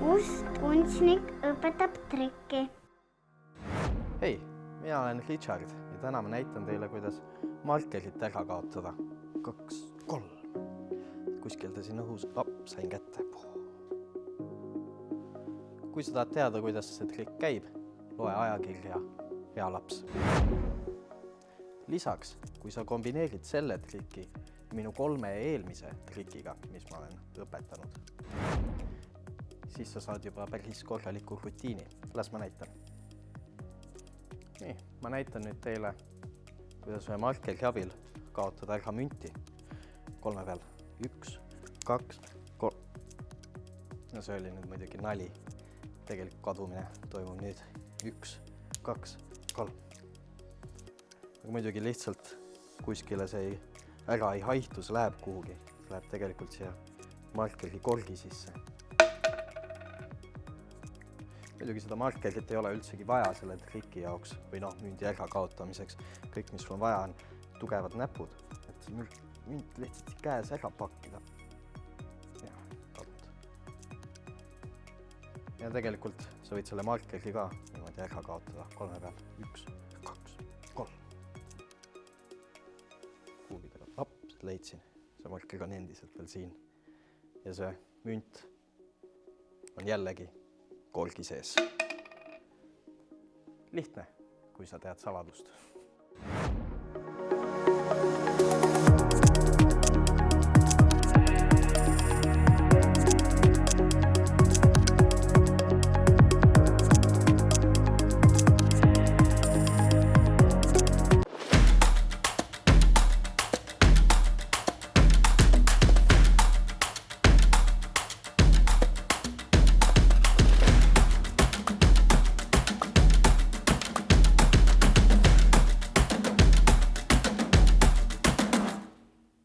Ust-untsnik õpetab trikki. Hei, mina olen Richard ja täna ma näitan teile, kuidas markerit ära kaotada. 2, 3. Kuskil ta siin õhus. Sain kätte. Kui sa tahad teada, kuidas see trikk käib, loe ajakirja Hea laps. Lisaks, kui sa kombineerid selle triki minu 3 eelmise trikiga, mis ma olen õpetanud, siis sa saad juba päris korraliku rutiini. Las ma näitan. Nii, ma näitan nüüd teile, kuidas ühe markeri abil kaotada ära münti 3 peal. 1, 2, 3. No see oli nüüd muidugi nali. Tegelikult kadumine toimub nüüd 1, 2, 3. Aga muidugi lihtsalt kuskile see ära ei haihtu, see läheb kuhugi. See läheb tegelikult siia markeri korgi sisse. Muidugi seda markerit ei ole üldsegi vaja selle triki jaoks või mündi ära kaotamiseks. Kõik, mis sul vaja on, tugevad näpud, et münt lihtsalt käes ära pakkida. Ja tegelikult sa võid selle markeri ka niimoodi ära kaotada 3 peal. 1, 2, 3. Kuubidega. Leidsin. See marker on endiselt veel siin. Ja see münt on jällegi korgi sees. Lihtne, kui sa tead saladust.